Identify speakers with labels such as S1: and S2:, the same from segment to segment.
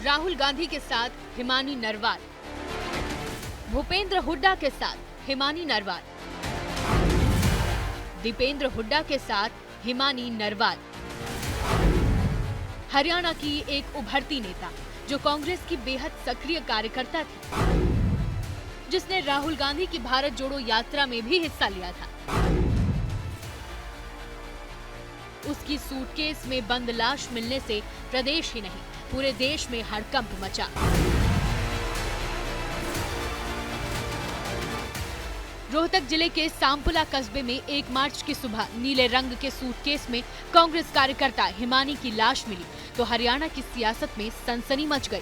S1: राहुल गांधी के साथ हिमानी नरवाल, भूपेंद्र हुड्डा के साथ हिमानी नरवाल, दीपेंद्र हुड्डा के साथ हिमानी नरवाल। हरियाणा की एक उभरती नेता जो कांग्रेस की बेहद सक्रिय कार्यकर्ता थी, जिसने राहुल गांधी की भारत जोड़ो यात्रा में भी हिस्सा लिया था। उसकी सूटकेस में बंद लाश मिलने से प्रदेश ही नहीं पूरे देश में हड़कंप मचा। रोहतक जिले के सांपुला कस्बे में 1 मार्च की सुबह नीले रंग के सूटकेस में कांग्रेस कार्यकर्ता हिमानी की लाश मिली तो हरियाणा की सियासत में सनसनी मच गई।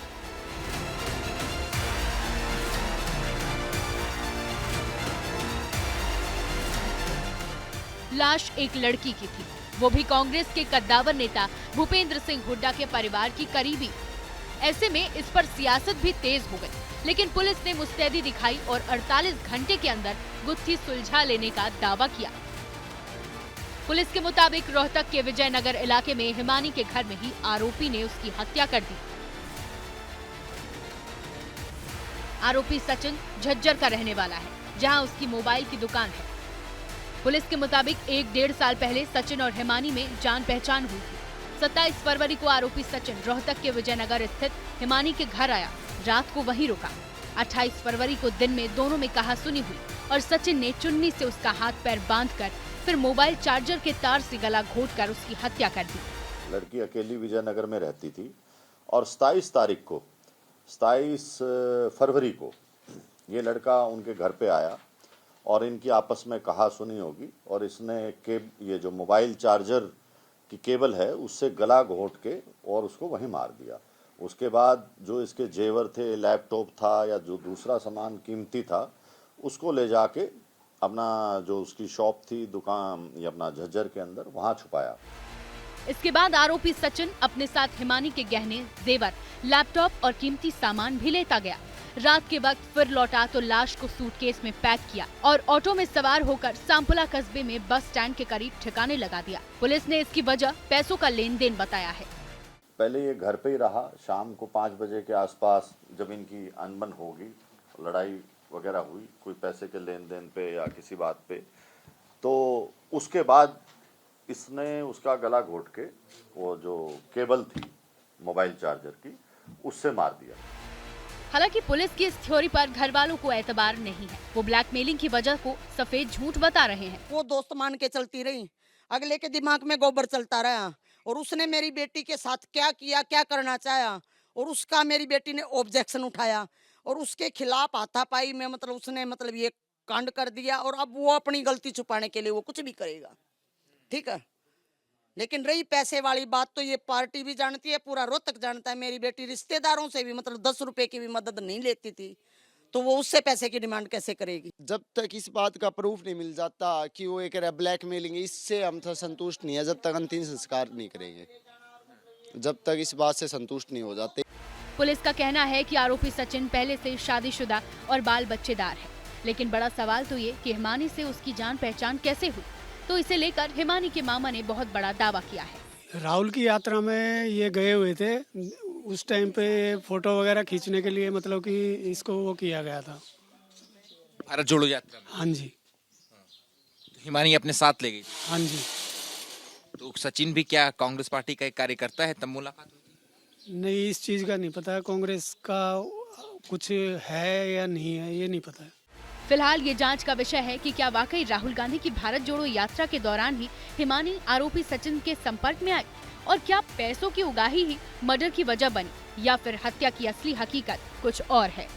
S1: लाश एक लड़की की थी, वो भी कांग्रेस के कद्दावर नेता भूपेंद्र सिंह हुड्डा के परिवार की करीबी। ऐसे में इस पर सियासत भी तेज हो गई, लेकिन पुलिस ने मुस्तैदी दिखाई और 48 घंटे के अंदर गुत्थी सुलझा लेने का दावा किया। पुलिस के मुताबिक रोहतक के विजयनगर इलाके में हिमानी के घर में ही आरोपी ने उसकी हत्या कर दी। आरोपी सचिन झज्जर का रहने वाला है, जहां उसकी मोबाइल की दुकान है। पुलिस के मुताबिक 1-1.5 साल पहले सचिन और हिमानी में जान पहचान हुई थी। 27 फरवरी को आरोपी सचिन रोहतक के विजयनगर स्थित हिमानी के घर आया, रात को वहीं रुका। 28 फरवरी को दिन में दोनों में कहासुनी हुई और सचिन ने चुन्नी से उसका हाथ पैर बांधकर फिर मोबाइल चार्जर के तार से गला घोंटकर उसकी हत्या कर दी।
S2: लड़की अकेली विजयनगर में रहती थी और 27 फरवरी को ये लड़का उनके घर पे आया और इनकी आपस में कहासुनी होगी और इसने ये जो मोबाइल चार्जर की केबल है उससे गला घोंट के और उसको वहीं मार दिया। उसके बाद जो इसके जेवर थे, लैपटॉप था या जो दूसरा सामान कीमती था, उसको ले जाके अपना जो उसकी शॉप थी, दुकान या अपना झज्जर के अंदर, वहां छुपाया।
S1: इसके बाद आरोपी सचिन अपने साथ हिमानी के गहने, जेवर, लैपटॉप और कीमती सामान भी लेता गया। रात के वक्त फिर लौटा तो लाश को सूटकेस में पैक किया और ऑटो में सवार होकर सांपुला कस्बे में बस स्टैंड के करीब ठिकाने लगा दिया। पुलिस ने इसकी वजह पैसों का लेन देन बताया है।
S2: पहले ये घर पे ही रहा। शाम को 5 बजे के आसपास जब इनकी अनबन होगी, लड़ाई वगैरह हुई कोई पैसे के लेन देन पे या किसी बात पे, तो उसके बाद इसने उसका गला घोंट के वो जो केबल थी मोबाइल चार्जर की, उससे मार दिया।
S1: हालांकि पुलिस की इस थ्योरी पर घर वालों को एतबार नहीं है। वो ब्लैकमेलिंग की वजह को सफेद झूठ बता रहे हैं।
S3: वो दोस्त मान के चलती रही, अगले के दिमाग में गोबर चलता रहा और उसने मेरी बेटी के साथ क्या किया, क्या करना चाहा और उसका मेरी बेटी ने ऑब्जेक्शन उठाया और उसके खिलाफ हाथापाई में उसने ये कांड कर दिया और अब वो अपनी गलती छुपाने के लिए वो कुछ भी करेगा, ठीक है। लेकिन रही पैसे वाली बात, तो ये पार्टी भी जानती है, पूरा रोहतक जानता है। मेरी बेटी रिश्तेदारों से भी 10 रुपए की भी मदद नहीं लेती थी, तो वो उससे पैसे की डिमांड कैसे करेगी?
S4: जब तक इस बात का प्रूफ नहीं मिल जाता कि वो एक ब्लैकमेलिंग, इससे हम तो संतुष्ट नहीं है जब तक अंतिम संस्कार नहीं करेंगे, जब तक इस बात से संतुष्ट नहीं हो जाते।
S1: पुलिस का कहना है कि आरोपी सचिन पहले से शादीशुदा और बाल बच्चेदार है, लेकिन बड़ा सवाल तो ये कि हिमानी से उसकी जान पहचान कैसे हुई। तो इसे लेकर हिमानी के मामा ने बहुत बड़ा दावा किया है।
S5: राहुल की यात्रा में ये गए हुए थे, उस टाइम पे फोटो वगैरह खींचने के लिए कि इसको वो किया गया था
S6: भारत जोड़ो यात्रा।
S5: हाँ जी।
S6: हिमानी अपने साथ ले गई।
S5: हाँ जी।
S6: तो सचिन भी क्या कांग्रेस पार्टी का एक कार्यकर्ता है, तब मुलाकात हुई थी?
S5: नहीं, इस चीज का नहीं पता। कांग्रेस का कुछ है या नहीं है ये नहीं पता है।
S1: फिलहाल ये जांच का विषय है कि क्या वाकई राहुल गांधी की भारत जोड़ो यात्रा के दौरान ही हिमानी आरोपी सचिन के संपर्क में आई और क्या पैसों की उगाही ही मर्डर की वजह बनी या फिर हत्या की असली हकीकत कुछ और है।